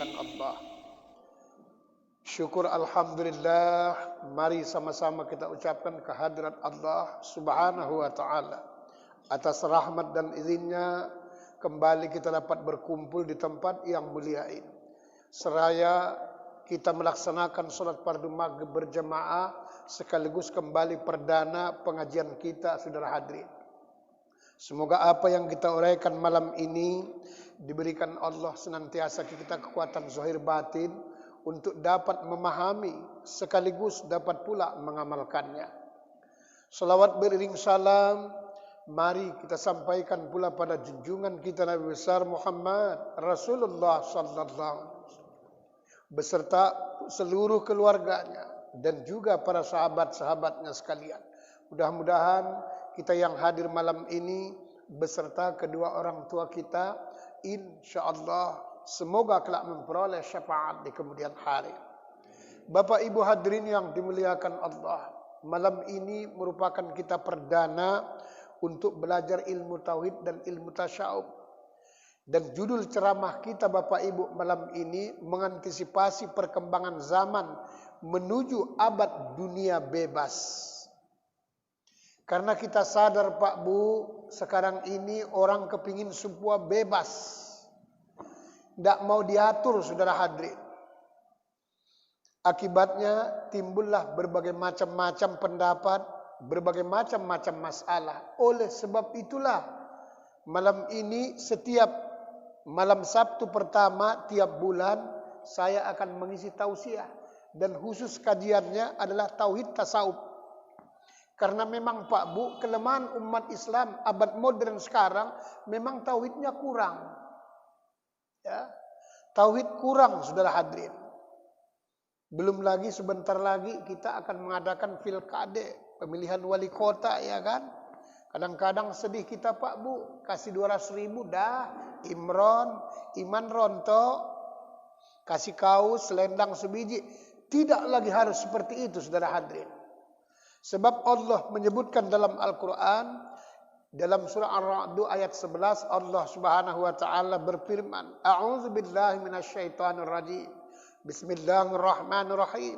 dimuliakan Allah. Syukur alhamdulillah, mari sama-sama kita ucapkan kehadirat Allah Subhanahu wa taala. Atas rahmat dan izinnya kembali kita dapat berkumpul di tempat yang mulia ini. Seraya kita melaksanakan salat fardu maghrib berjamaah sekaligus kembali perdana pengajian kita, saudara hadirin. Semoga apa yang kita uraikan malam ini diberikan Allah senantiasa kita kekuatan zahir batin untuk dapat memahami sekaligus dapat pula mengamalkannya. Salawat beriring salam mari kita sampaikan pula pada junjungan kita Nabi besar Muhammad Rasulullah sallallahu alaihi wasallam beserta seluruh keluarganya dan juga para sahabat-sahabatnya sekalian. Mudah-mudahan kita yang hadir malam ini beserta kedua orang tua kita insyaallah semoga kelak memperoleh syafaat di kemudian hari. Bapak Ibu hadirin yang dimuliakan Allah, malam ini merupakan kita perdana untuk belajar ilmu tauhid dan ilmu tasyawuf. Dan judul ceramah kita Bapak Ibu malam ini mengantisipasi perkembangan zaman menuju abad dunia bebas. Karena kita sadar Pak Bu, sekarang ini orang kepingin sebuah bebas. Tidak mau diatur saudara hadirin. Akibatnya timbullah berbagai macam-macam pendapat, berbagai macam-macam masalah. Oleh sebab itulah malam ini setiap malam Sabtu pertama tiap bulan saya akan mengisi tausiah. Dan khusus kajiannya adalah tauhid tasawuf. Karena memang Pak Bu, kelemahan umat Islam abad modern sekarang memang tauhidnya kurang. Ya, tauhid kurang saudara hadirin. Belum lagi sebentar lagi kita akan mengadakan pilkade, pemilihan wali kota ya kan. Kadang-kadang sedih kita Pak Bu, kasih 200.000 dah, Iman Ronto, kasih kaos, selendang sebiji. Tidak lagi harus seperti itu saudara hadirin. Sebab Allah menyebutkan dalam Al-Quran, dalam surah Ar-Ra'd ayat 11 Allah Subhanahu wa taala berfirman, A'udzubillahi minasyaitonir rajim. Bismillahirrahmanirrahim.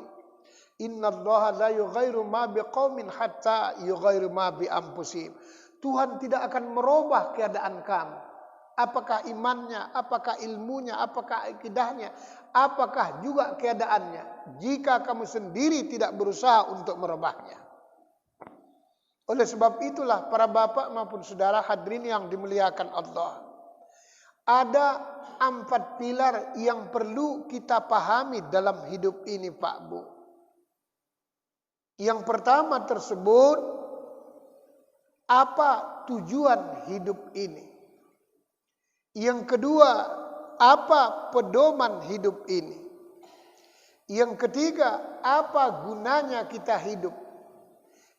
Innallaha la yughayyiru ma biqaumin hatta yughayyiru ma bi anfusihim. Tuhan tidak akan merubah keadaan kamu. Apakah imannya, apakah ilmunya, apakah akidahnya, apakah juga keadaannya, jika kamu sendiri tidak berusaha untuk merubahnya. Oleh sebab itulah para bapak maupun saudara hadirin yang dimuliakan Allah. Ada 4 pilar yang perlu kita pahami dalam hidup ini Pak Bu. Yang pertama tersebut, apa tujuan hidup ini? Yang kedua, apa pedoman hidup ini? Yang ketiga, apa gunanya kita hidup?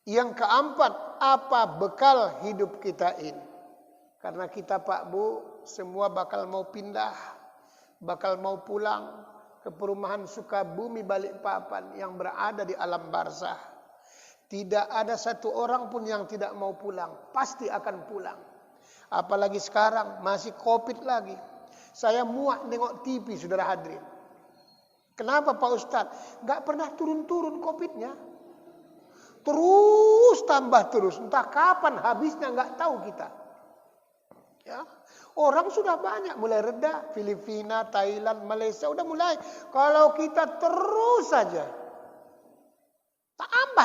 Yang keempat, apa bekal hidup kita ini? Karena kita Pak Bu, semua bakal mau pindah, bakal mau pulang ke perumahan Sukabumi Balikpapan yang berada di alam barzah. Tidak ada satu orang pun yang tidak mau pulang, pasti akan pulang. Apalagi sekarang masih Covid lagi. Saya muak nengok TV saudara hadirin. Kenapa Pak Ustadz? Gak pernah turun-turun Covidnya. Terus tambah terus, entah kapan habisnya nggak tahu kita. Ya, orang sudah banyak mulai reda, Filipina, Thailand, Malaysia udah mulai. Kalau kita terus saja,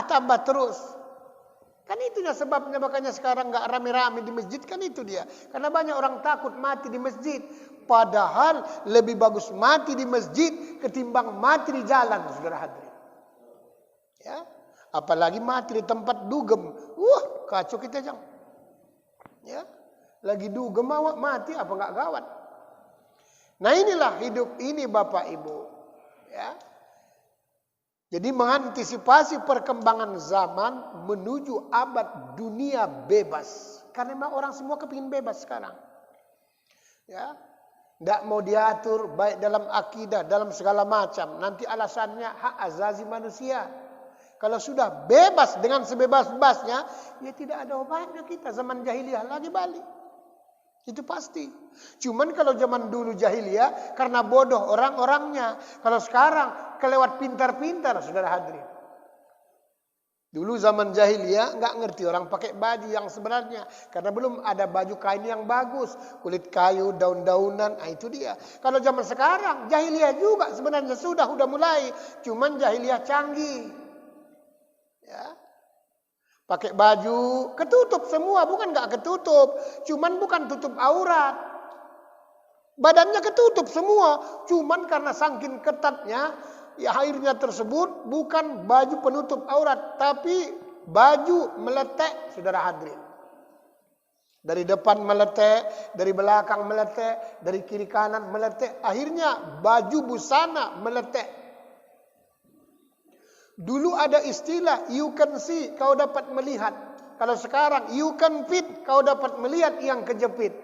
tambah terus. Kan itunya sebabnya makanya sekarang nggak rame-rame di masjid kan itu dia. Karena banyak orang takut mati di masjid. Padahal lebih bagus mati di masjid ketimbang mati di jalan, saudara hadirin. Ya. Apalagi mati di tempat dugem. Kacau kita jang. Ya. Lagi dugem awak mati apa enggak gawat. Nah inilah hidup ini Bapak Ibu. Ya. Jadi mengantisipasi perkembangan zaman menuju abad dunia bebas. Karena memang orang semua kepingin bebas sekarang. Ya. Tidak mau diatur baik dalam akidah, dalam segala macam. Nanti alasannya hak azazi manusia. Kalau sudah bebas dengan sebebas-bebasnya, ya tidak ada obatnya kita. Zaman jahiliyah lagi balik. Itu pasti. Cuman kalau zaman dulu jahiliyah karena bodoh orang-orangnya. Kalau sekarang kelewat pintar-pintar, saudara hadirin. Dulu zaman jahiliyah nggak ngerti orang pakai baju yang sebenarnya. Karena belum ada baju kain yang bagus. Kulit kayu, daun-daunan, nah itu dia. Kalau zaman sekarang jahiliyah juga sebenarnya sudah mulai. Cuman jahiliyah canggih. Ya. Pakai baju ketutup semua, bukan nggak ketutup. Cuman bukan tutup aurat. Badannya ketutup semua. Cuman karena saking ketatnya, ya akhirnya tersebut bukan baju penutup aurat, tapi baju meletek, saudara hadirin. Dari depan meletek, dari belakang meletek, dari kiri kanan meletek. Akhirnya baju busana meletek. Dulu ada istilah you can see, kau dapat melihat. Kalau sekarang you can fit, kau dapat melihat yang kejepit.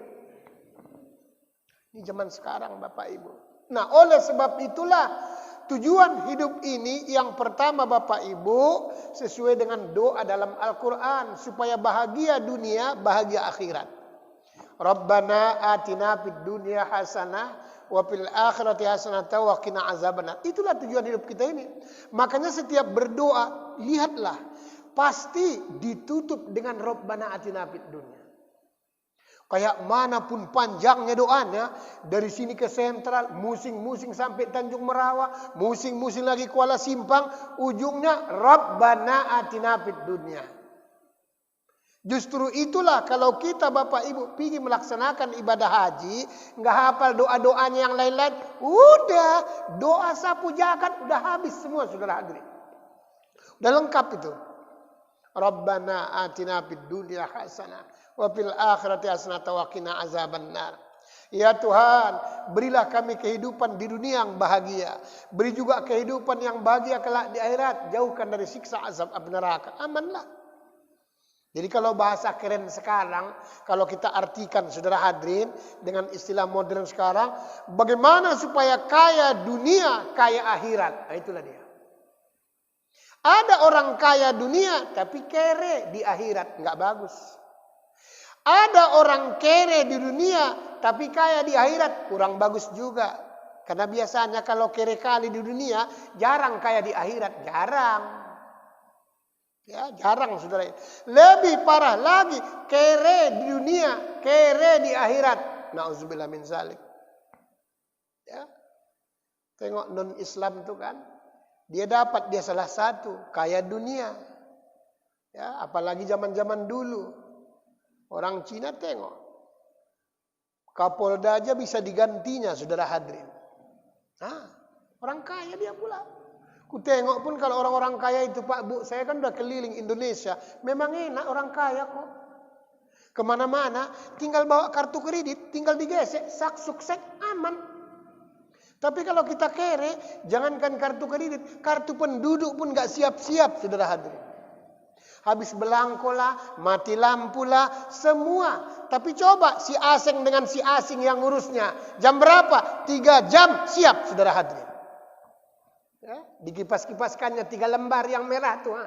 Ini zaman sekarang Bapak Ibu. Nah, oleh sebab itulah tujuan hidup ini yang pertama Bapak Ibu sesuai dengan doa dalam Al-Quran supaya bahagia dunia, bahagia akhirat. Rabbana atina fid dunya hasanah wa fil akhirati hasanah wa qina azabannar. Itulah tujuan hidup kita ini. Makanya setiap berdoa, lihatlah pasti ditutup dengan Rabbana atina fid dunya. Kayak manapun panjangnya doanya, dari sini ke sentral, musing-musing sampai Tanjung Merawa, musing-musing lagi Kuala Simpang, ujungnya Rabbana atina fid dunya. Justru itulah kalau kita Bapak Ibu pergi melaksanakan ibadah haji, nggak hafal doa-doanya yang lain-lain, udah doa sapu jagat udah habis semua saudara hadirin. Udah lengkap itu. Rabbana atina fid dunya hasanah wa fil akhirati hasanah wa qina azabannar. Ya Tuhan, berilah kami kehidupan di dunia yang bahagia. Beri juga kehidupan yang bahagia kelak di akhirat. Jauhkan dari siksa azab api neraka. Amanlah. Jadi kalau bahasa keren sekarang, kalau kita artikan saudara hadirin dengan istilah modern sekarang, bagaimana supaya kaya dunia, kaya akhirat. Nah, itulah dia. Ada orang kaya dunia tapi kere di akhirat, nggak bagus. Ada orang kere di dunia tapi kaya di akhirat, kurang bagus juga. Karena biasanya kalau kere kali di dunia, jarang kaya di akhirat, jarang. Ya, jarang saudara. Lebih parah lagi, kere di dunia, kere di akhirat. Nauzubillah min zalik. Ya. Tengok non Islam itu kan, dia dapat dia salah satu kaya dunia. Ya, apalagi zaman-zaman dulu. Orang Cina tengok. Kapolda aja bisa digantinya saudara hadirin. Nah, orang kaya dia pula. Ku tengok pun kalau orang-orang kaya itu Pak Bu, saya kan udah keliling Indonesia. Memang enak orang kaya kok. Kemana-mana tinggal bawa kartu kredit, tinggal digesek, sak sukses aman. Tapi kalau kita kere, jangankan kartu kredit, kartu penduduk pun gak siap-siap saudara hadirin. Habis belangko lah, mati lampu lah, semua. Tapi coba si asing dengan si asing yang ngurusnya. Jam berapa? 3 jam siap saudara hadirin. Ya, dikipas-kipaskannya 3 lembar yang merah tuh.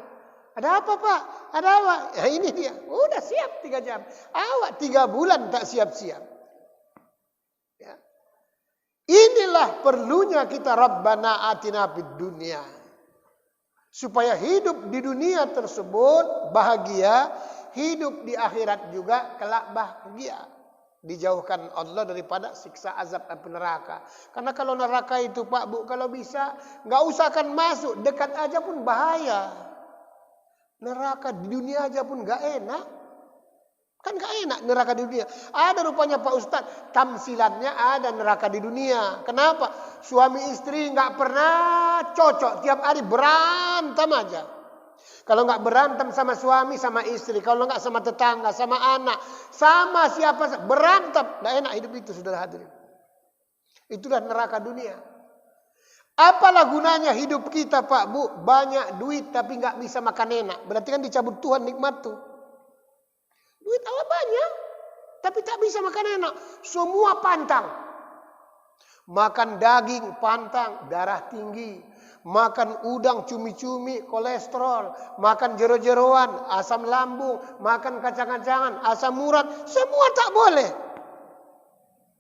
Ada apa Pak? Ada apa? Ya, ini dia. Udah siap 3 jam. Awak 3 bulan tak siap-siap. Ya. Inilah perlunya kita Rabbana atina fid dunya. Supaya hidup di dunia tersebut bahagia, hidup di akhirat juga kelak bahagia. Dijauhkan Allah daripada siksa azab api neraka. Karena kalau neraka itu Pak Bu, kalau bisa nggak usah kan masuk, dekat aja pun bahaya. Neraka di dunia aja pun nggak enak. Kan nggak enak neraka di dunia. Ada rupanya Pak Ustadz, tamsilannya ada neraka di dunia. Kenapa? Suami istri nggak pernah cocok, tiap hari berantem aja. Kalau nggak berantem sama suami, sama istri. Kalau nggak sama tetangga, sama anak. Sama siapa, berantem. Nggak enak hidup itu, saudara hadirin. Itulah neraka dunia. Apalah gunanya hidup kita Pak Bu. Banyak duit tapi nggak bisa makan enak. Berarti kan dicabut Tuhan nikmat tuh. Duit awak banyak. Tapi tak bisa makan enak. Semua pantang. Makan daging pantang, darah tinggi. Makan udang cumi-cumi, kolesterol. Makan jero-jeroan, asam lambung. Makan kacang-kacangan, asam urat. Semua tak boleh.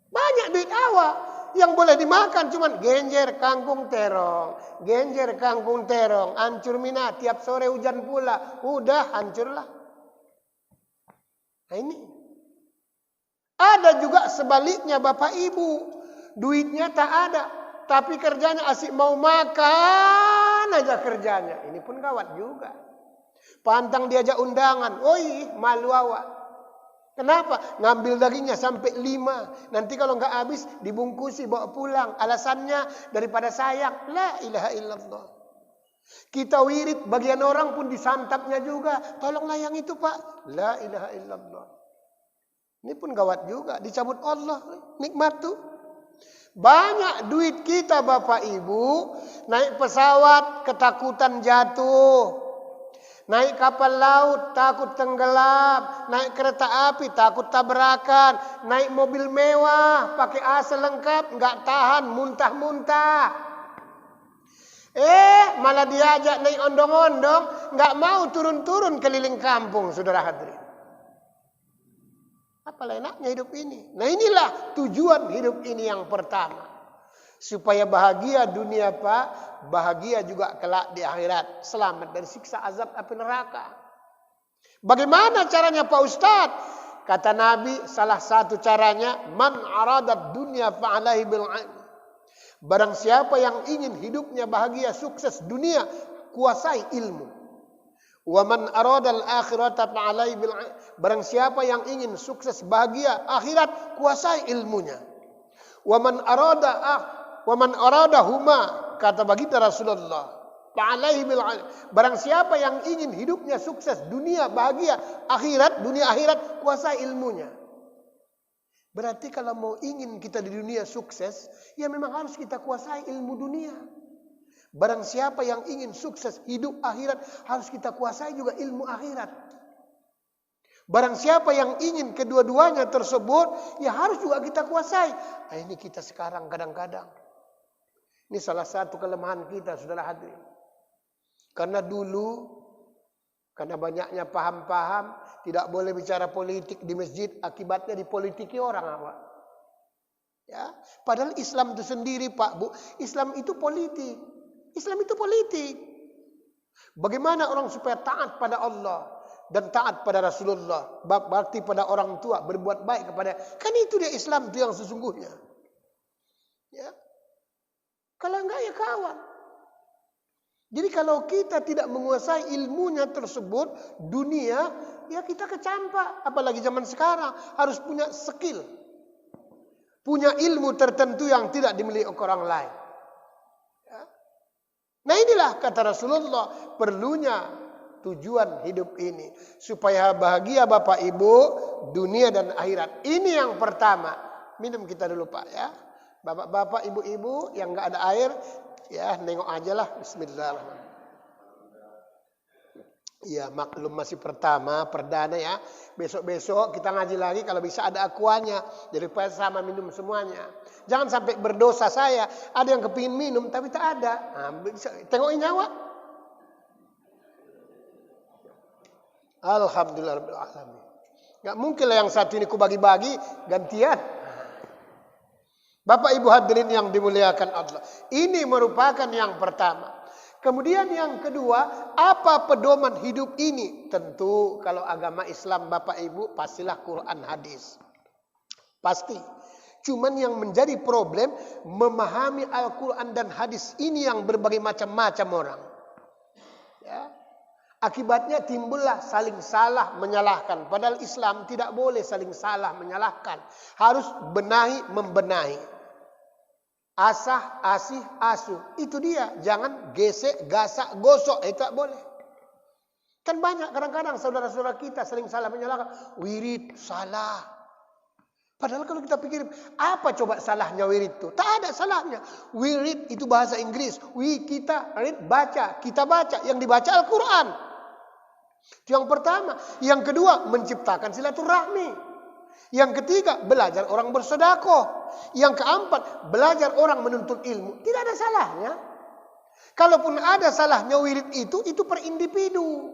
Banyak duit awak. Yang boleh dimakan cuman genjer kangkung terong. Genjer kangkung terong. Hancur minat. Tiap sore hujan pula. Udah hancurlah. Nah ini. Ada juga sebaliknya Bapak Ibu. Duitnya tak ada. Tapi kerjanya asik mau makan aja kerjanya. Ini pun gawat juga. Pantang diajak undangan. Oi, malu awak. Kenapa? Ngambil dagingnya sampai 5. Nanti kalau enggak habis dibungkusi bawa pulang. Alasannya daripada sayang. La ilaha illallah. Kita wirid bagian orang pun disantapnya juga. Tolonglah yang itu Pak. La ilaha illallah. Ini pun gawat juga. Dicabut Allah. Nikmat tuh. Banyak duit kita Bapak Ibu. Naik pesawat ketakutan jatuh. Naik kapal laut takut tenggelam, naik kereta api takut tabrakan, naik mobil mewah pakai AC lengkap nggak tahan muntah-muntah. Malah diajak naik ondong-ondong nggak mau turun-turun keliling kampung, saudara hadirin. Apalah enaknya hidup ini. Nah inilah tujuan hidup ini yang pertama. Supaya bahagia dunia Pak, bahagia juga kelak di akhirat. Selamat dari siksa azab api neraka. Bagaimana caranya Pak Ustadz? Kata Nabi, salah satu caranya, man aradat dunya fa'alaihi bil ilm. Barang siapa yang ingin hidupnya bahagia, sukses dunia, kuasai ilmu. Wa man aradal akhirata fa'alaihi bil ilm. Barang siapa yang ingin sukses bahagia akhirat, kuasai ilmunya. Wa man arada huma, kata baginda Rasulullah, ta'alaihi bil ilm. Barang siapa yang ingin hidupnya sukses dunia bahagia akhirat, dunia akhirat, kuasai ilmunya. Berarti kalau mau ingin kita di dunia sukses, ya memang harus kita kuasai ilmu dunia. Barang siapa yang ingin sukses hidup akhirat, harus kita kuasai juga ilmu akhirat. Barang siapa yang ingin kedua-duanya tersebut, ya harus juga kita kuasai. Nah, ini kita sekarang kadang-kadang. Ini salah satu kelemahan kita, saudara hadirin. Karena dulu, karena banyaknya paham-paham, tidak boleh bicara politik di masjid, akibatnya dipolitiki orang apa? Ya, padahal Islam itu sendiri Pak Bu, Islam itu politik. Islam itu politik. Bagaimana orang supaya taat pada Allah dan taat pada Rasulullah, bakti pada orang tua, berbuat baik kepada, kan itu dia Islam itu yang sesungguhnya. Ya. Kalau enggak ya kawan. Jadi kalau kita tidak menguasai ilmunya tersebut, dunia, ya kita kecampak. Apalagi zaman sekarang harus punya skill. Punya ilmu tertentu yang tidak dimiliki orang lain. Ya. Nah inilah kata Rasulullah, perlunya tujuan hidup ini. Supaya bahagia Bapak Ibu, dunia dan akhirat. Ini yang pertama. Minum kita dulu Pak ya. Bapak-bapak, ibu-ibu yang enggak ada air, ya nengok aja lah. Bismillahirrahmanirrahim. Ya maklum masih pertama, perdana ya. Besok-besok kita ngaji lagi kalau bisa ada akuanya. Daripada sama minum semuanya. Jangan sampai berdosa saya. Ada yang kepingin minum tapi tak ada. Nah, tengokin nyawa. Alhamdulillahirrahmanirrahim. Gak mungkin lah yang satu ini ku bagi-bagi gantian. Bapak Ibu hadirin yang dimuliakan Allah. Ini merupakan yang pertama. Kemudian yang kedua, apa pedoman hidup ini? Tentu kalau agama Islam Bapak Ibu pastilah Quran hadis. Pasti. Cuman yang menjadi problem memahami Al-Quran dan hadis ini yang berbagai macam-macam orang. Ya. Akibatnya timbullah saling salah menyalahkan. Padahal Islam tidak boleh saling salah menyalahkan. Harus benahi membenahi. Asah, asih, asuh. Itu dia. Jangan gesek, gasak, gosok. Itu tak boleh. Kan banyak kadang-kadang saudara-saudara kita saling salah menyalahkan. Wirid, salah. Padahal kalau kita pikir, apa coba salahnya wirid itu? Tak ada salahnya. Wirid itu bahasa Inggris. Kita read, baca. Kita baca. Yang dibaca Al-Quran. Itu yang pertama. Yang kedua, menciptakan silaturahmi. Yang ketiga, belajar orang bersedekah. Yang keempat, belajar orang menuntut ilmu. Tidak ada salahnya. Kalaupun ada salahnya wirid itu per individu.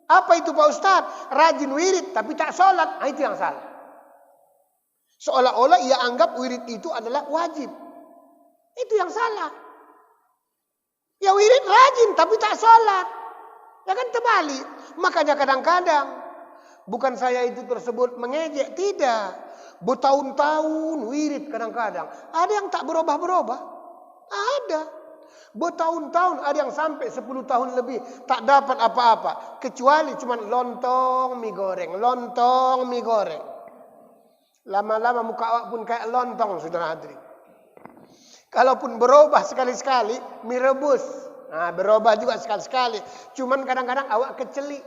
Apa itu Pak Ustadz? Rajin wirid tapi tak sholat. Nah, itu yang salah. Seolah-olah ia anggap wirid itu adalah wajib. Itu yang salah. Ya wirid rajin tapi tak sholat. Ya kan terbalik. Makanya kadang-kadang bukan saya itu tersebut mengejek, tidak. Bertahun-tahun wirid kadang-kadang. Ada yang tak berubah-berubah. Ada. Bertahun-tahun, ada yang sampai 10 tahun lebih tak dapat apa-apa. Kecuali cuma lontong mie goreng. Lontong mie goreng. Lama-lama muka awak pun kayak lontong, saudara hadirin. Kalaupun berubah sekali-sekali, mie rebus. Nah, berubah juga sekali-sekali. Cuman kadang-kadang awak keceli.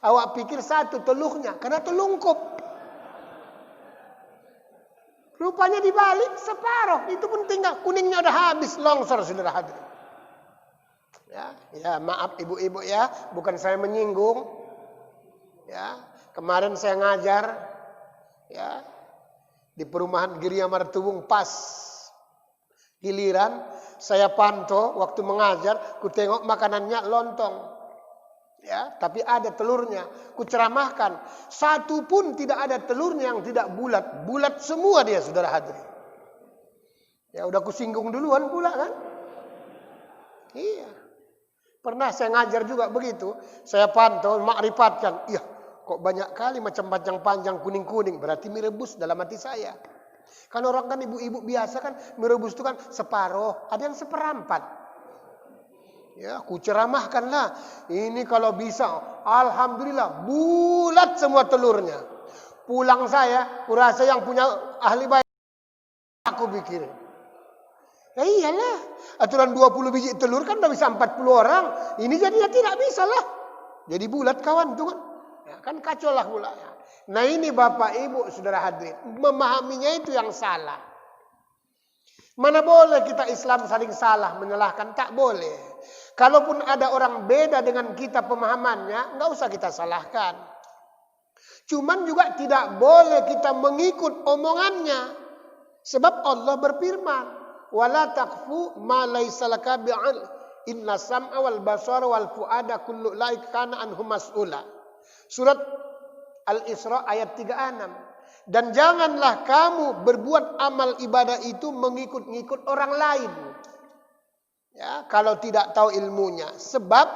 Awak pikir satu telurnya, karena telungkup. Rupanya dibalik separuh. Itu pun tinggal, kuningnya udah habis, longsor, saudara hadirin. Ya, maaf ibu-ibu ya, bukan saya menyinggung. Ya, kemarin saya ngajar ya di perumahan Giria Martubung, pas giliran saya pantau waktu mengajar, ku tengok makanannya lontong. Ya, tapi ada telurnya. Ku ceramahkan, satu pun tidak ada telurnya yang tidak bulat. Bulat semua dia, saudara hadirin. Ya udah ku singgung duluan pula kan. Iya. Pernah saya ngajar juga begitu. Saya pantau, makrifat. Iya, kok banyak kali macam panjang-panjang kuning-kuning. Berarti mie rebus dalam hati saya. Kan orang kan ibu-ibu biasa kan mie rebus itu kan separuh, ada yang seperampat. Ya, ku ceramahkanlah. Ini kalau bisa, alhamdulillah bulat semua telurnya. Pulang saya, ku rasa yang punya ahli baik aku pikir. Ya iyalah, aturan 20 biji telur kan udah bisa 40 orang. Ini jadinya tidak bisa lah. Jadi bulat kawan tuh kan. Ya, kan kacau lah pula. Ya. Nah ini Bapak Ibu saudara hadirin, memahaminya itu yang salah. Mana boleh kita Islam saling salah menyalahkan, tak boleh. Kalaupun ada orang beda dengan kita pemahamannya, nggak usah kita salahkan. Cuman juga tidak boleh kita mengikut omongannya. Sebab Allah berfirman, wala taqfu ma laysa laka bi'ilm, inna sam'a wal basara wal fuada kullu ulaika kana anhu mas'ula. Surat Al-Isra ayat 36. Dan janganlah kamu berbuat amal ibadah itu mengikut-ngikut orang lain. Ya, kalau tidak tahu ilmunya. Sebab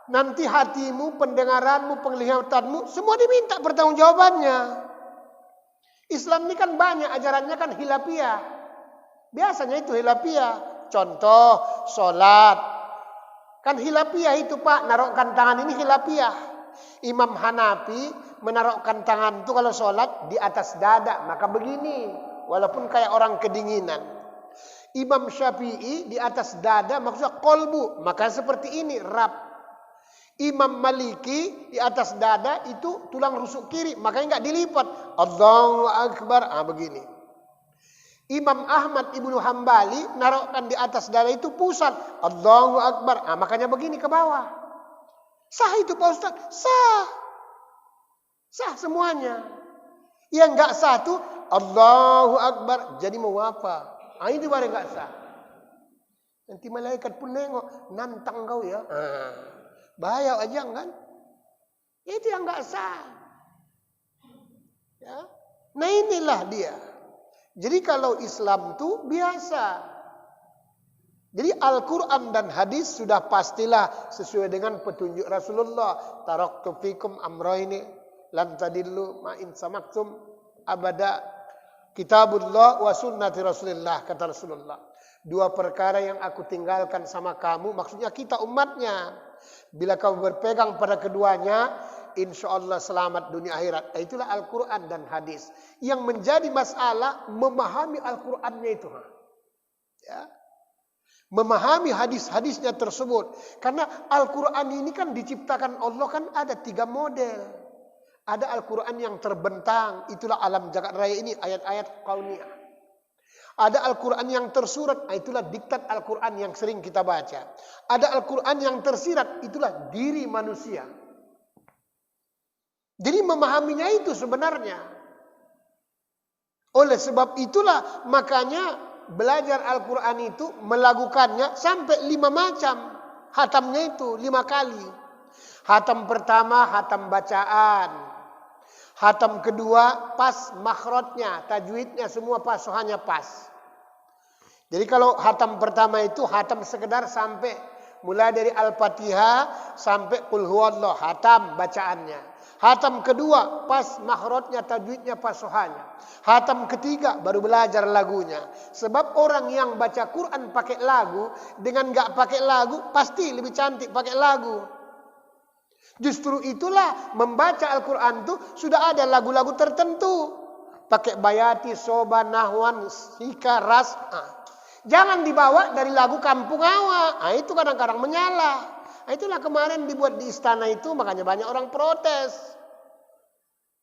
nanti hatimu, pendengaranmu, penglihatanmu semua diminta pertanggungjawabannya. Islam ini kan banyak ajarannya kan hilafiyah. Biasanya itu hilafiyah. Contoh sholat. Kan hilafiyah itu Pak, naruhkan tangan ini hilafiyah. Imam Hanafi menaruhkan tangan itu kalau sholat di atas dada, maka begini, walaupun kayak orang kedinginan. Imam Syafi'i di atas dada maksudnya kolbu, maka seperti ini rap. Imam Maliki di atas dada itu tulang rusuk kiri, makanya enggak dilipat. Allahu Akbar, begini. Imam Ahmad Ibnu Hambali naruhkan di atas dada itu pusat. Allahu Akbar, makanya begini ke bawah. Sah itu Pak Ustaz? Sah. Sah semuanya. Yang enggak sah itu Allahu Akbar, jadi mau apa? Ini baru enggak sah. Nanti malaikat pun nengok, nantang kau ya. Bahaya aja kan? Itu yang enggak sah. Ya. Nah inilah dia. Jadi kalau Islam itu biasa. Jadi Al-Quran dan hadis sudah pastilah sesuai dengan petunjuk Rasulullah. Taraktu fikum amrayni lan tadillu ma in samaktum abada. Kitabullah wa sunnati Rasulullah, kata Rasulullah. Dua perkara yang aku tinggalkan sama kamu, maksudnya kita umatnya. Bila kamu berpegang pada keduanya, insya Allah selamat dunia akhirat. Itulah Al-Quran dan hadis. Yang menjadi masalah memahami Al-Qurannya itu. Ya. Memahami hadis-hadisnya tersebut. Karena Al-Quran ini kan diciptakan Allah kan ada 3 model. Ada Al-Quran yang terbentang, itulah alam jagat raya ini, ayat-ayat kauniyah. Ada Al-Quran yang tersurat, itulah diktat Al-Quran yang sering kita baca. Ada Al-Quran yang tersirat, itulah diri manusia. Jadi memahaminya itu sebenarnya. Oleh sebab itulah makanya belajar Al-Quran itu melakukannya sampai 5 macam. Hatamnya itu 5 kali. Hatam pertama, hatam bacaan. Hatam kedua pas makhrajnya, tajwidnya semua pasohannya pas. Jadi kalau hatam pertama itu hatam sekedar sampai mulai dari Al-Fatihah sampai Qul Huwallah, hatam bacaannya. Hatam kedua pas makhrajnya, tajwidnya, pasohannya. Hatam ketiga baru belajar lagunya. Sebab orang yang baca Quran pakai lagu dengan enggak pakai lagu pasti lebih cantik pakai lagu. Justru itulah membaca Al-Quran itu sudah ada lagu-lagu tertentu. Pakai bayati, soba, nahwan, sika, ras. Jangan dibawa dari lagu kampung awak. Itu kadang-kadang menyala. Itulah kemarin dibuat di istana itu, makanya banyak orang protes.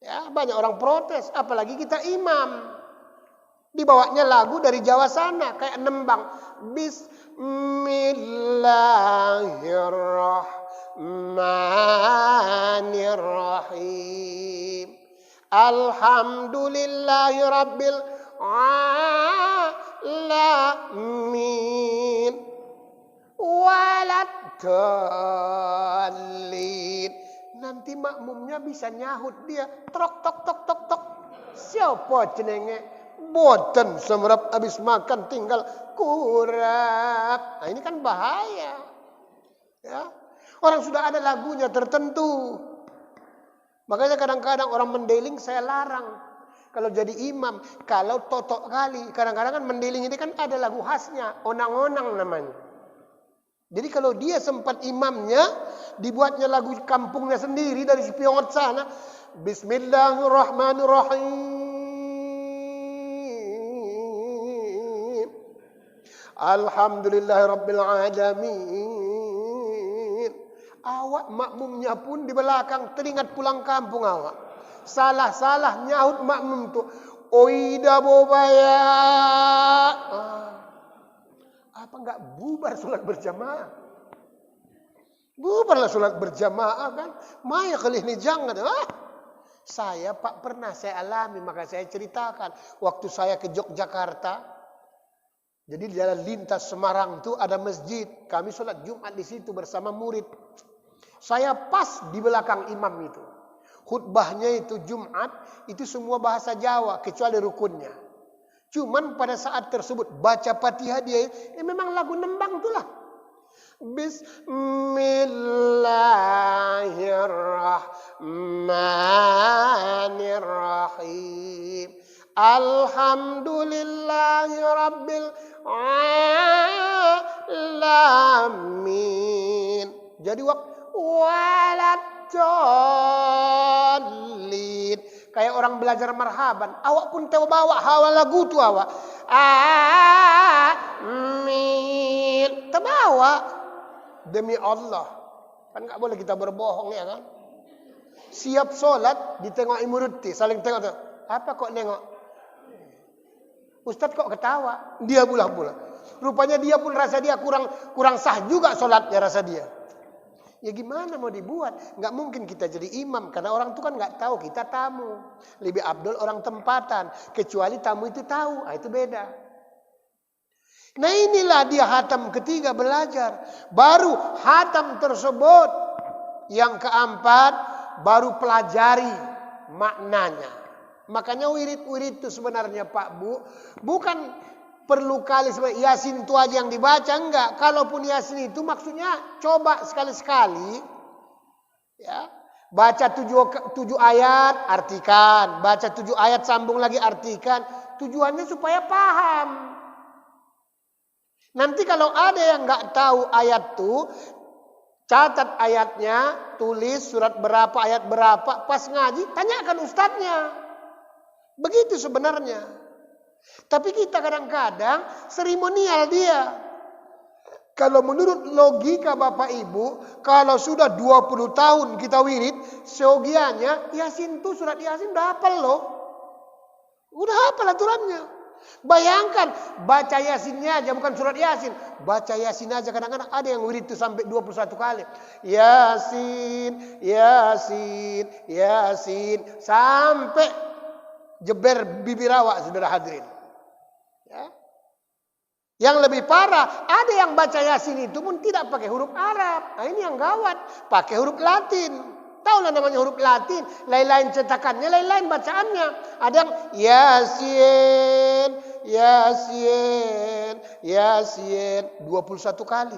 Ya, banyak orang protes, apalagi kita imam. Dibawanya lagu dari Jawa sana, kayak nembang. Bismillahirrahmanirrahim. Alhamdulillahi rabbil alamin. Waladhalin. Nanti makmumnya bisa nyahut dia. Trok tok tok tok tok. Siapa jenenge? Boten semerap habis makan tinggal kurap. Nah ini kan bahaya. Ya. Orang sudah ada lagunya tertentu. Makanya kadang-kadang orang mendeling saya larang. Kalau jadi imam, kalau totok kali. Kadang-kadang kan mendeling ini kan ada lagu khasnya. Onang-onang namanya. Jadi kalau dia sempat imamnya, dibuatnya lagu kampungnya sendiri dari spion sana. Bismillahirrahmanirrahim. Alhamdulillahirabbil alamin. Awak makmumnya pun di belakang teringat pulang kampung awak. Salah-salah nyaut makmum tu. Oida bobaya. Apa enggak bubar sholat berjamaah? Bubarlah sholat berjamaah kan. Maya kali ini jangan. Saya Pak pernah saya alami, maka saya ceritakan. Waktu saya ke Yogyakarta. Jadi di jalan lintas Semarang itu ada masjid. Kami sholat Jumat di situ bersama murid. Saya pas di belakang imam itu. Khutbahnya itu Jumat, itu semua bahasa Jawa kecuali rukunnya. Cuman pada saat tersebut baca Fatihah dia memang lagu nembang itulah. Bismillahirrahmanirrahim. Alhamdulillahirabbil alamin. Jadi waladhalin. Kayak orang belajar marhaban. Awak pun tahu bawa hawa lagu tu awak. Amin. Terbawa. Demi Allah. Kan tak boleh kita berbohong ya kan. Siap solat ditengok murid. Saling tengok tu. Apa kok nengok? Ustaz kok ketawa. Dia pula. Rupanya dia pun rasa dia kurang sah juga solatnya rasa dia. Ya gimana mau dibuat? Nggak mungkin kita jadi imam. Karena orang itu kan nggak tahu kita tamu. Lebih abdul orang tempatan. Kecuali tamu itu tahu. Itu beda. Nah inilah dia hatam ketiga belajar. Baru hatam tersebut. Yang keempat. Baru pelajari maknanya. Makanya wirid-wirid itu sebenarnya Pak Bu. Bukan perlu kali sebagai Yasin itu aja yang dibaca, enggak. Kalaupun Yasin itu maksudnya coba sekali-sekali ya, baca 7 ayat artikan, baca 7 ayat sambung lagi artikan. Tujuannya supaya paham. Nanti kalau ada yang enggak tahu ayat itu, catat ayatnya, tulis surat berapa, ayat berapa, pas ngaji tanyakan ustadznya. Begitu sebenarnya. Tapi kita kadang-kadang seremonial dia. Kalau menurut logika Bapak Ibu, kalau sudah 20 tahun kita wirid, seogianya Yasin itu surat Yasin udah hafal loh. Udah hafal aturannya. Bayangkan baca Yasinnya aja bukan surat Yasin. Baca Yasin aja kadang-kadang ada yang wirid itu sampai 21 kali. Yasin, Yasin, Yasin. Sampai jeber bibir awak saudara hadirin. Ya. Yang lebih parah, ada yang baca Yasin itu pun tidak pakai huruf Arab. Nah ini yang gawat, pakai huruf Latin. Tahulah namanya huruf Latin. Lain-lain cetakannya, lain-lain bacaannya. Ada yang Yasin, Yasin, Yasin. 21 kali.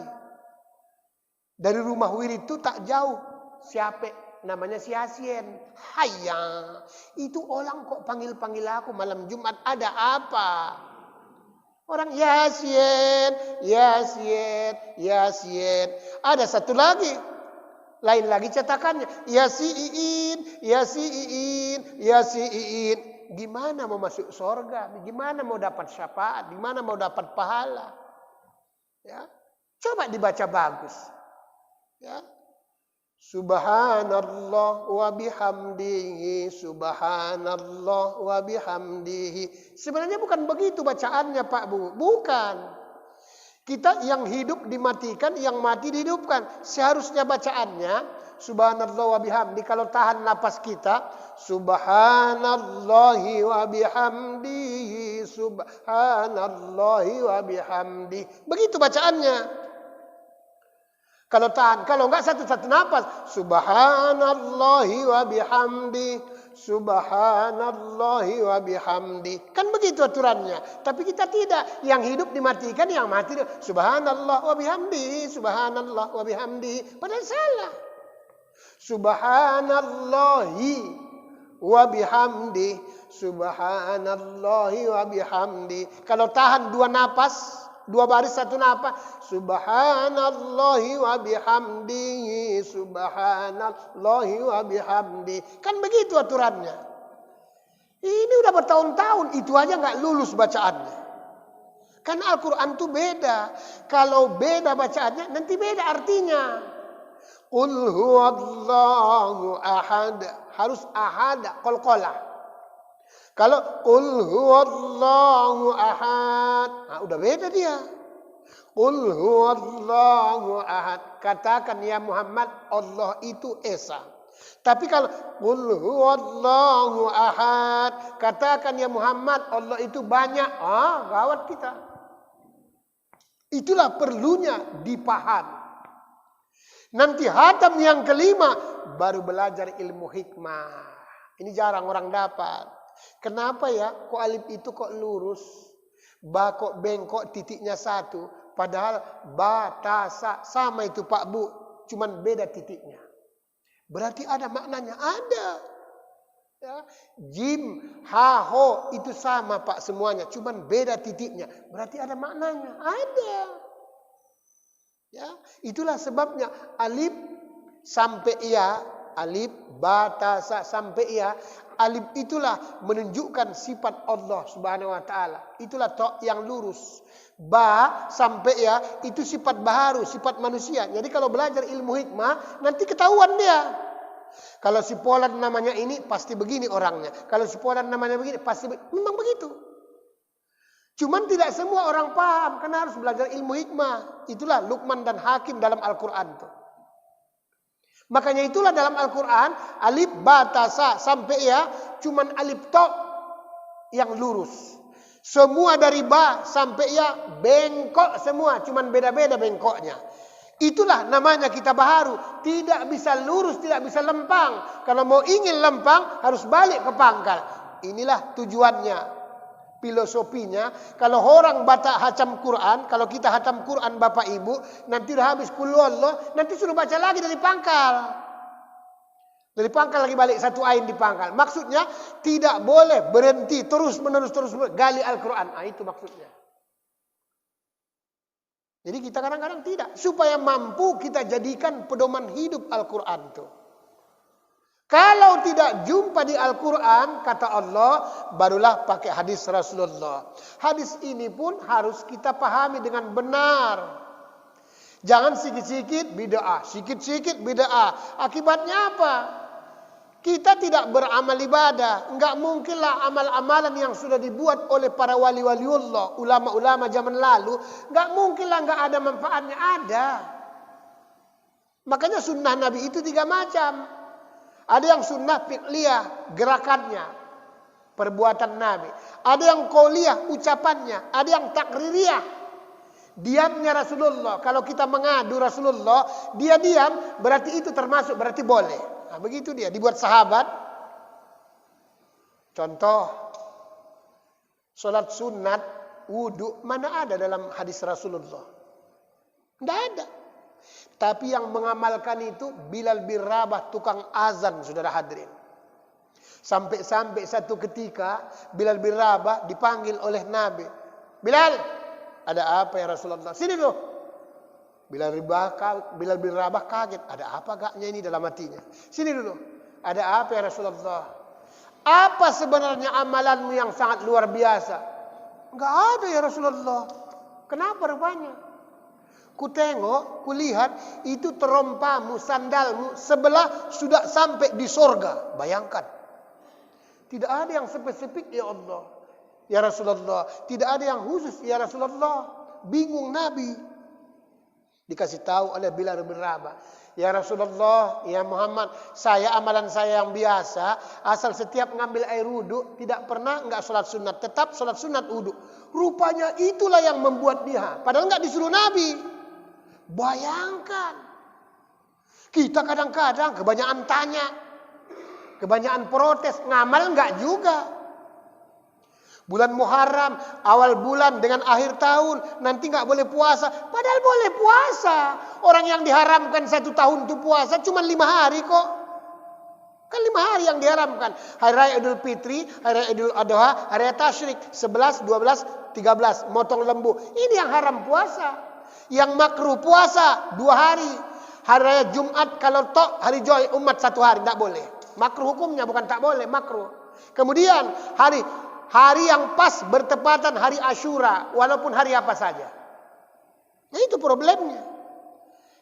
Dari rumah wirid itu tak jauh. Siapa? Namanya si Yasin. Hayya. Itu orang kok panggil-panggil aku malam Jumat. Ada apa? Orang Yasin, Yasin, Yasin. Ada satu lagi. Lain lagi cetakannya. Yasin, Yasin, Yasin. Gimana mau masuk surga? Gimana mau dapat syafaat? Gimana mau dapat pahala? Ya. Coba dibaca bagus. Ya. Subhanallah wa bihamdihi, subhanallah wa bihamdihi. Sebenarnya bukan begitu bacaannya Pak Bu. Bukan. Kita yang hidup dimatikan, yang mati dihidupkan. Seharusnya bacaannya subhanallah wa bihamdi. Kalau tahan napas kita, subhanallahi wa bihamdihi, subhanallahi wa bihamdi. Begitu bacaannya. Kalau tahan, kalau enggak satu-satu napas, subhanallahi wa bihamdi, subhanallahi wa bihamdi. Kan begitu aturannya. Tapi kita tidak. Yang hidup dimatikan, yang mati subhanallah wa bihamdi, subhanallah wa bihamdi. Padahal salah. Subhanallahi wa bihamdi, subhanallahi wa bihamdi. Kalau tahan dua napas, dua baris satu napas, subhanallahi wa bihamdihi, subhanallahi wa bihamdi. Kan begitu aturannya. Ini udah bertahun-tahun, itu aja nggak lulus bacaannya. Kan Al-Quran itu beda. Kalau beda bacaannya, nanti beda artinya. Qul huwallahu ahad, harus ahad, qalqalah. Kalau qul huwallahu ahad, nah, udah beda dia. Qul huwallahu ahad, katakan ya Muhammad, Allah itu esa. Tapi kalau qul huwallahu ahad, katakan ya Muhammad, Allah itu banyak. Gawat kita. Itulah perlunya dipahami. Nanti hatam yang kelima baru belajar ilmu hikmah. Ini jarang orang dapat. Kenapa ya? Kok alif itu kok lurus? Ba kok bengkok titiknya satu. Padahal ba, ta, sa. Sama itu Pak Bu. Cuman beda titiknya. Berarti ada maknanya. Ada. Ya. Jim, ha, ho. Itu sama Pak semuanya. Cuman beda titiknya. Berarti ada maknanya. Ada. Ya. Itulah sebabnya alif sampai ya. Alif, ba, ta, sa sampai ya. Alif itulah menunjukkan sifat Allah Subhanahu wa taala. Itulah tok yang lurus. Ba sampai ya itu sifat baharu, sifat manusia. Jadi kalau belajar ilmu hikmah nanti ketahuan dia. Kalau si Polan namanya ini pasti begini orangnya. Kalau si Polan namanya begini pasti memang begitu. Cuman tidak semua orang paham karena harus belajar ilmu hikmah. Itulah Luqman dan Hakim dalam Al-Qur'an itu. Makanya itulah dalam Al-Quran, alif, ba, ta, sa, sampai ya, cuman alif tok yang lurus. Semua dari ba sampai ya, bengkok semua, cuman beda-beda bengkoknya. Itulah namanya kita baharu. Tidak bisa lurus, tidak bisa lempang. Kalau mau ingin lempang, harus balik ke pangkal. Inilah tujuannya. Filosofinya, kalau orang baca hatam Quran, kalau kita hatam Quran Bapak Ibu, nanti udah habis qul huwallah, nanti suruh baca lagi dari pangkal. Dari pangkal lagi balik satu ain di pangkal. Maksudnya tidak boleh berhenti terus menerus gali Al-Quran. Itu maksudnya. Jadi kita kadang-kadang tidak. Supaya mampu kita jadikan pedoman hidup Al-Quran itu. Kalau tidak jumpa di Al-Quran, kata Allah, barulah pakai hadis Rasulullah. Hadis ini pun harus kita pahami dengan benar. Jangan sikit-sikit bid'ah, sikit-sikit bid'ah. Akibatnya apa? Kita tidak beramal ibadah. Enggak mungkinlah amal-amalan yang sudah dibuat oleh para wali-wali Allah, ulama-ulama zaman lalu, enggak mungkinlah enggak ada manfaatnya. Ada. Makanya sunnah Nabi itu 3 macam. Ada yang sunnah fi'liyah, gerakannya, perbuatan Nabi. Ada yang qauliyah, ucapannya. Ada yang takririyah, diamnya Rasulullah. Kalau kita mengadu Rasulullah, dia diam, berarti itu termasuk, berarti boleh. Nah, begitu dia dibuat sahabat. Contoh, sholat sunat, wudhu, mana ada dalam hadis Rasulullah? Tidak ada. Tapi yang mengamalkan itu Bilal bin Rabah, tukang azan, saudara hadirin. Sampai-sampai satu ketika Bilal bin Rabah dipanggil oleh Nabi. Bilal, ada apa ya Rasulullah? Sini dulu. Bilal bin Rabah kaget. Ada apa agaknya ini dalam hatinya? Sini dulu. Ada apa ya Rasulullah? Apa sebenarnya amalanmu yang sangat luar biasa? Enggak ada ya Rasulullah. Kenapa rupanya? Ku tengok, ku lihat itu terompamu, sandalmu sebelah sudah sampai di sorga. Bayangkan. Tidak ada yang spesifik ya Allah. Ya Rasulullah. Tidak ada yang khusus ya Rasulullah. Bingung Nabi. Dikasih tahu oleh Bilal bin Rabah. Ya Rasulullah, ya Muhammad, amalan saya yang biasa, asal setiap ngambil air wudu, tidak pernah enggak sholat sunat, tetap sholat sunat wudu. Rupanya itulah yang membuat dia, padahal enggak disuruh Nabi. Bayangkan, kita kadang-kadang kebanyakan tanya, kebanyakan protes, ngamal enggak juga. Bulan Muharram, awal bulan dengan akhir tahun, nanti nggak boleh puasa. Padahal boleh puasa. Orang yang diharamkan 1 tahun itu puasa cuma 5 hari kok. Kan 5 hari yang diharamkan. Hari Raya Idul Fitri, Hari Raya Idul Adha, Hari Raya Tasyrik, 11, 12, 13, motong lembu. Ini yang haram puasa. Yang makruh puasa 2 hari. Hari Raya Jumat kalau tok hari Joy umat 1 hari, tidak boleh. Makruh hukumnya, bukan tak boleh, makruh. Kemudian hari yang pas bertepatan hari Asyura, walaupun hari apa saja. Nah itu problemnya.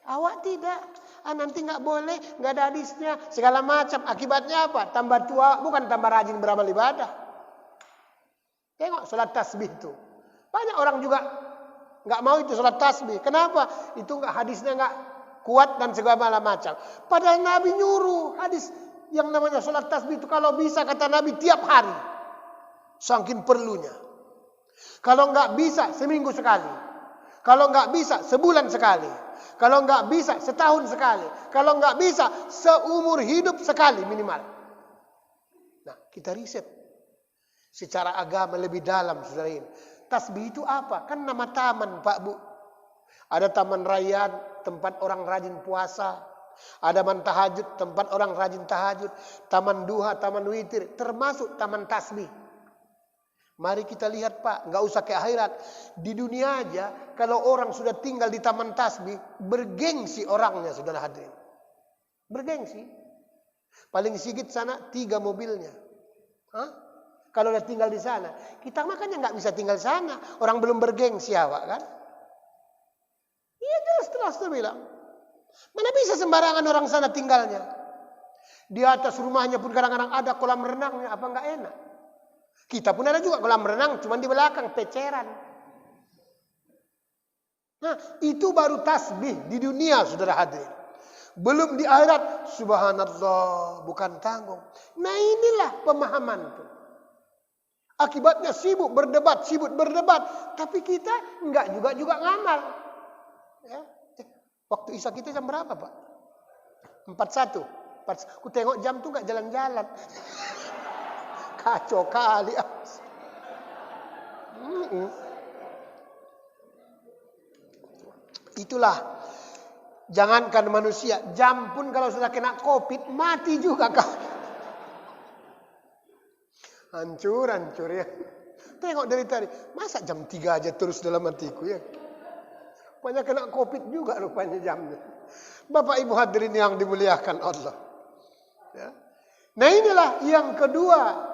Awak tidak. Nanti nggak boleh, nggak ada hadisnya, segala macam. Akibatnya apa? Tambah tua, bukan tambah rajin beramal ibadah. Tengok sholat tasbih itu. Banyak orang juga nggak mau itu sholat tasbih. Kenapa? Itu nggak hadisnya nggak kuat dan segala macam. Padahal Nabi nyuruh hadis yang namanya sholat tasbih itu kalau bisa kata Nabi tiap hari. Saking perlunya. Kalau enggak bisa seminggu sekali. Kalau enggak bisa sebulan sekali. Kalau enggak bisa setahun sekali. Kalau enggak bisa seumur hidup sekali minimal. Nah, kita riset secara agama lebih dalam, saudara ini. Tasbih itu apa? Kan nama taman, Pak Bu. Ada taman Rayyan, tempat orang rajin puasa. Ada taman tahajud, tempat orang rajin tahajud. Taman duha, taman witir, termasuk taman tasbih. Mari kita lihat Pak, nggak usah ke akhirat. Di dunia aja, kalau orang sudah tinggal di taman tasbih, bergengsi orangnya, saudara hadirin. Bergengsi. Paling sedikit sana 3 mobilnya. Hah? Kalau udah tinggal di sana, kita makanya nggak bisa tinggal di sana. Orang belum bergengsi awak kan? Iya jelas dia bilang. Mana bisa sembarangan orang sana tinggalnya? Di atas rumahnya pun kadang-kadang ada kolam renangnya, apa nggak enak? Kita pun ada juga kolam renang, cuma di belakang peceran. Nah, itu baru tasbih di dunia, saudara hadirin. Belum di akhirat, subhanallah, bukan tanggung. Nah, inilah pemahaman itu. Akibatnya sibuk berdebat, tapi kita enggak juga ngamal. Ya. Waktu isya kita jam berapa, Pak? 41. Aku tengok jam tuh enggak jalan-jalan. Kacau kali. Itulah. Jangankan manusia. Jam pun kalau sudah kena COVID. Mati juga kau. Hancur ya. Tengok dari tadi. Masa jam 3 aja terus dalam hatiku ya. Rupanya kena COVID juga rupanya jamnya. Bapak Ibu hadirin yang dimuliakan Allah. Ya. Nah inilah yang kedua.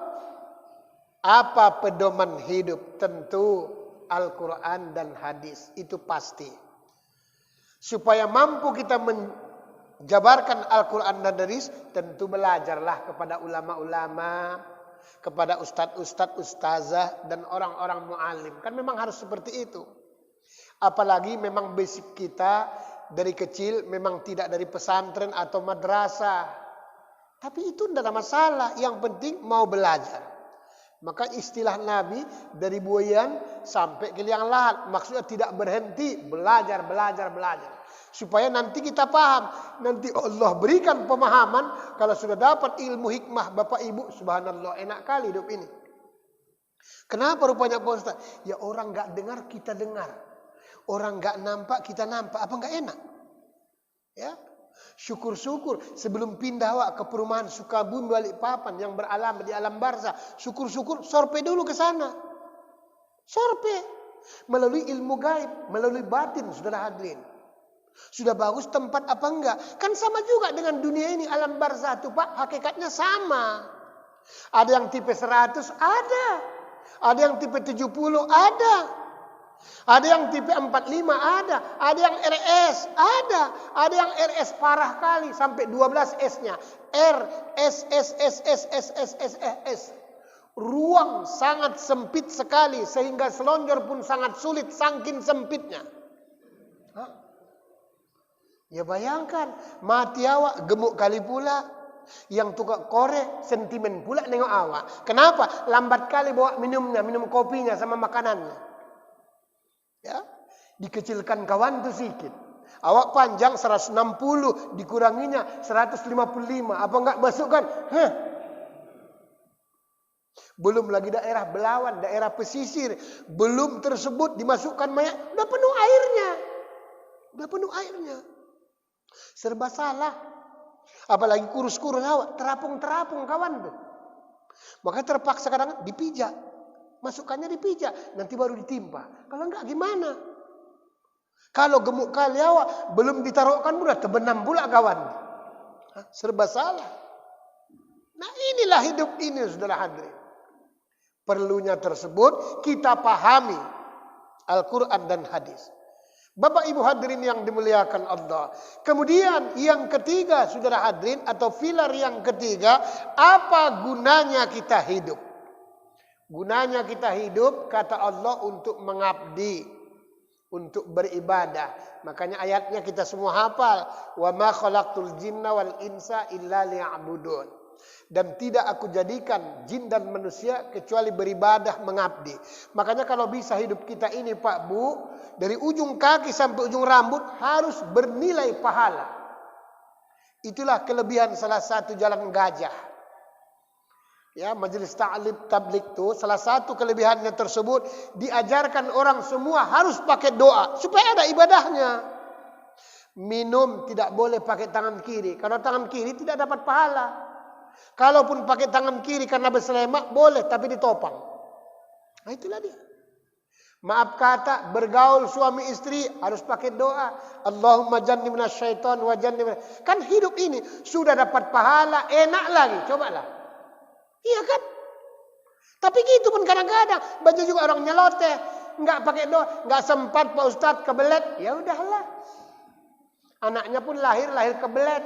Apa pedoman hidup? Tentu Al-Quran dan hadis. Itu pasti. Supaya mampu kita menjabarkan Al-Quran dan hadis, tentu belajarlah kepada ulama-ulama, kepada ustadz-ustadz, ustazah, dan orang-orang mu'alim. Kan memang harus seperti itu. Apalagi memang basic kita dari kecil memang tidak dari pesantren atau madrasah. Tapi itu tidak ada masalah. Yang penting mau belajar. Maka istilah Nabi dari buayan sampai ke liang lahat. Maksudnya tidak berhenti, belajar. Supaya nanti kita paham. Nanti Allah berikan pemahaman. Kalau sudah dapat ilmu hikmah Bapak Ibu, subhanallah, enak kali hidup ini. Kenapa rupanya Pak Ustaz? Ya orang gak dengar, kita dengar. Orang gak nampak, kita nampak. Apa gak enak? Ya. Syukur-syukur sebelum pindah awak ke perumahan Sukabumi Balikpapan yang beralamat di alam barzah, syukur-syukur sorpe dulu ke sana. Sorpe melalui ilmu gaib, melalui batin, saudara hadirin. Sudah bagus tempat apa enggak? Kan sama juga dengan dunia ini, alam barzah itu Pak, hakikatnya sama. Ada yang tipe 100, ada. Ada yang tipe 70, ada. Ada yang tipe 45, ada yang RS, ada yang RS parah kali sampai 12 S-nya. R, S, S, S, S, S, S, S, S, S. Ruang sangat sempit sekali sehingga selonjor pun sangat sulit saking sempitnya. Hah? Ya bayangkan, mati awak gemuk kali pula. Yang tukang korek sentimen pula nengok awak. Kenapa? Lambat kali bawa minumnya, minum kopinya sama makanannya. Ya, dikecilkan kawan itu sedikit. Awak panjang 160, dikuranginya 155. Apa enggak masukkan? Belum lagi daerah Belawan, daerah pesisir, belum tersebut dimasukkan mayat, udah penuh airnya. Serba salah. Apalagi kurus-kurus awak, terapung-terapung kawan tuh. Maka terpaksa kadang dipijak. Masukkannya dipijak, nanti baru ditimpa. Kalau enggak gimana? Kalau gemuk kali awak, belum ditaruhkan udah terbenam pula kawan. Serba salah. Nah inilah hidup ini saudara hadirin. Perlunya tersebut kita pahami Al-Quran dan hadis. Bapak Ibu hadirin yang dimuliakan Allah. Kemudian yang ketiga saudara hadirin, atau pilar yang ketiga, apa gunanya kita hidup? Gunanya kita hidup, kata Allah, untuk mengabdi, untuk beribadah. Makanya ayatnya kita semua hafal. Wa ma khalaqtul jinna wal insa illa liya'budun. Dan tidak aku jadikan jin dan manusia kecuali beribadah, mengabdi. Makanya kalau bisa hidup kita ini Pak Bu, dari ujung kaki sampai ujung rambut harus bernilai pahala. Itulah kelebihan salah satu jalan gajah. Ya, majelis ta'lim tabligh itu salah satu kelebihannya tersebut, diajarkan orang semua harus pakai doa supaya ada ibadahnya. Minum tidak boleh pakai tangan kiri, karena tangan kiri tidak dapat pahala. Kalaupun pakai tangan kiri karena berselemak boleh, tapi ditopang. Nah itulah dia. Maaf kata, bergaul suami istri harus pakai doa. Allahumma jannibna syaitan wa jannibna. Kan hidup ini sudah dapat pahala, enak lagi, cobalah. Iya kan? Tapi gitu pun kadang-kadang baca juga orang nyeloteh, enggak pakai doa, enggak sempat Pak Ustadz, kebelet. Ya udahlah. Anaknya pun lahir kebelet.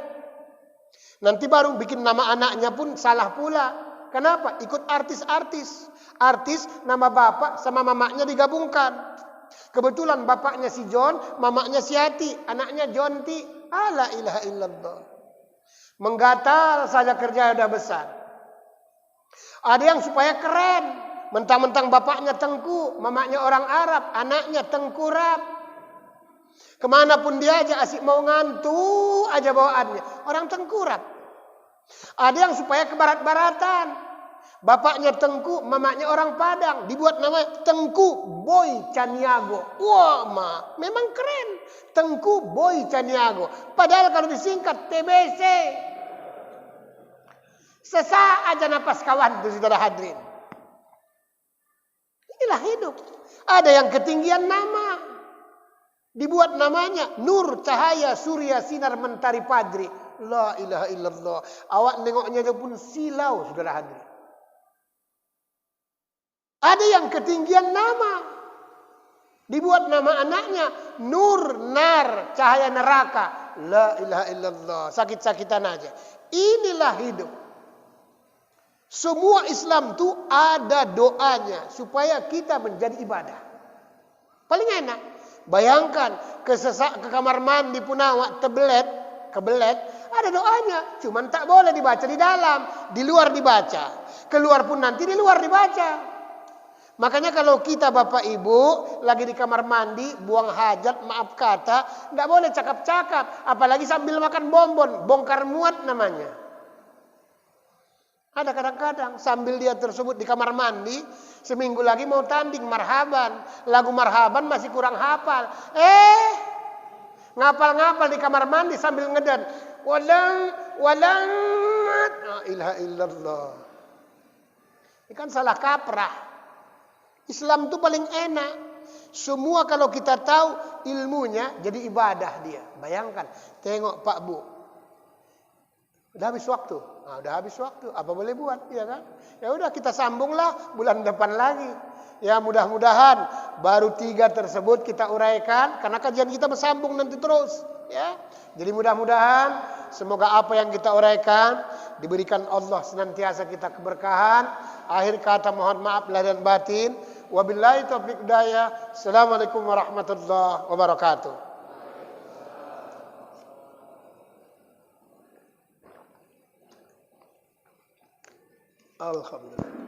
Nanti baru bikin nama anaknya pun salah pula. Kenapa? Ikut artis-artis. Artis nama bapak sama mamanya digabungkan. Kebetulan bapaknya si John, mamanya si Hati, anaknya Jonti. La ilaha illallah. Menggatal saja kerja udah besar. Ada yang supaya keren, mentang-mentang bapaknya Tengku, mamanya orang Arab, anaknya Tengkurap. Kemanapun dia aja asik mau ngantuk aja bawaannya, orang Tengkurap. Ada yang supaya ke barat-baratan, bapaknya Tengku, mamanya orang Padang, dibuat nama Tengku Boy Caniago. Wah, memang keren, Tengku Boy Caniago. Padahal kalau disingkat TBC. Sesaat aja napas kawan itu saudara hadirin. Inilah hidup. Ada yang ketinggian nama. Dibuat namanya Nur Cahaya Surya Sinar Mentari Padri. La ilaha illallah. Awak nengoknya dia pun silau saudara hadirin. Ada yang ketinggian nama. Dibuat nama anaknya Nur Nar Cahaya Neraka. La ilaha illallah. Sakit-sakitan aja. Inilah hidup. Semua Islam itu ada doanya supaya kita menjadi ibadah. Paling enak. Bayangkan ke kamar mandi pun awak kebelet, Ada doanya, cuman tak boleh dibaca di dalam, di luar dibaca. Keluar pun nanti di luar dibaca. Makanya kalau kita Bapak Ibu lagi di kamar mandi, buang hajat, maaf kata, tidak boleh cakap-cakap. Apalagi sambil makan bonbon, bongkar muat namanya. Ada kadang-kadang sambil dia tersebut di kamar mandi, seminggu lagi mau tanding marhaban. Lagu marhaban masih kurang hafal. Ngapal-ngapal di kamar mandi sambil ngedan. Walang, la ilaha illallah. Ini kan salah kaprah. Islam itu paling enak. Semua kalau kita tahu ilmunya jadi ibadah dia. Bayangkan, tengok Pak Bu. Udah habis waktu. Nah, udah habis waktu. Apa boleh buat, ya kan? Ya udah kita sambunglah bulan depan lagi. Ya mudah-mudahan baru 3 tersebut kita uraikan karena kajian kita bersambung nanti terus, ya. Jadi mudah-mudahan semoga apa yang kita uraikan diberikan Allah senantiasa kita keberkahan. Akhir kata mohon maaf lahir dan batin. Wabillahi taufiq hidayah. Assalamualaikum warahmatullahi wabarakatuh. Alhamdulillah.